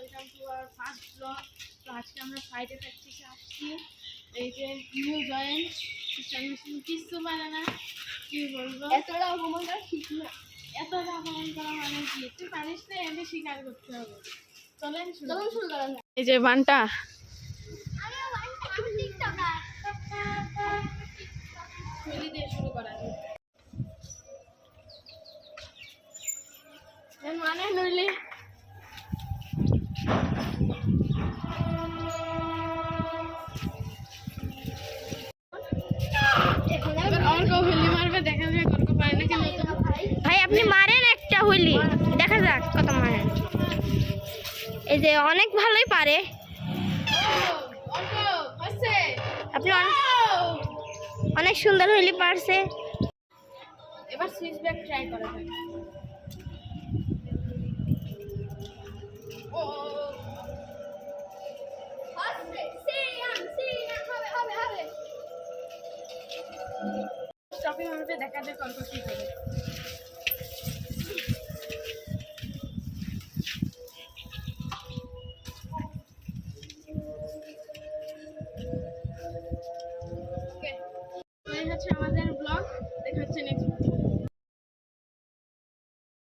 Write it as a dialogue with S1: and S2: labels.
S1: Welcome to our first blog. তো আজকে আমরা ফ্রাইডে প্র্যাকটিসে আসছি। এই যে নিউ জয়েন্ট সিস্টার মেশিন কিচ্ছু পারে না, কি বলবো,
S2: এতটা অপমান করা ঠিক না।
S1: এতটা অপমান করা মানে কি, তুই পারিস না, এমনি স্বীকার করতে হবে। চলেন
S2: শুরু করা যাক।
S1: এই যে বানটা মিলি দিয়ে শুরু করা যায় মানে নইলে অর্ক হুইলি মারবে, দেখা যাক অর্ক পারে না কেন।
S2: ভাই আপনি মারেন একটা হুইলি, দেখা যাক কত মারেন। এই যে অনেক ভালোই পারে। আপনি অনেক সুন্দর হুইলি পারছে।
S1: এবার সুইচ ব্যাক ট্রাই করা যাক। ও স্টপি মারবে, দেখা যাক অর্ক কি করে। ওকে, হচ্ছে আমাদের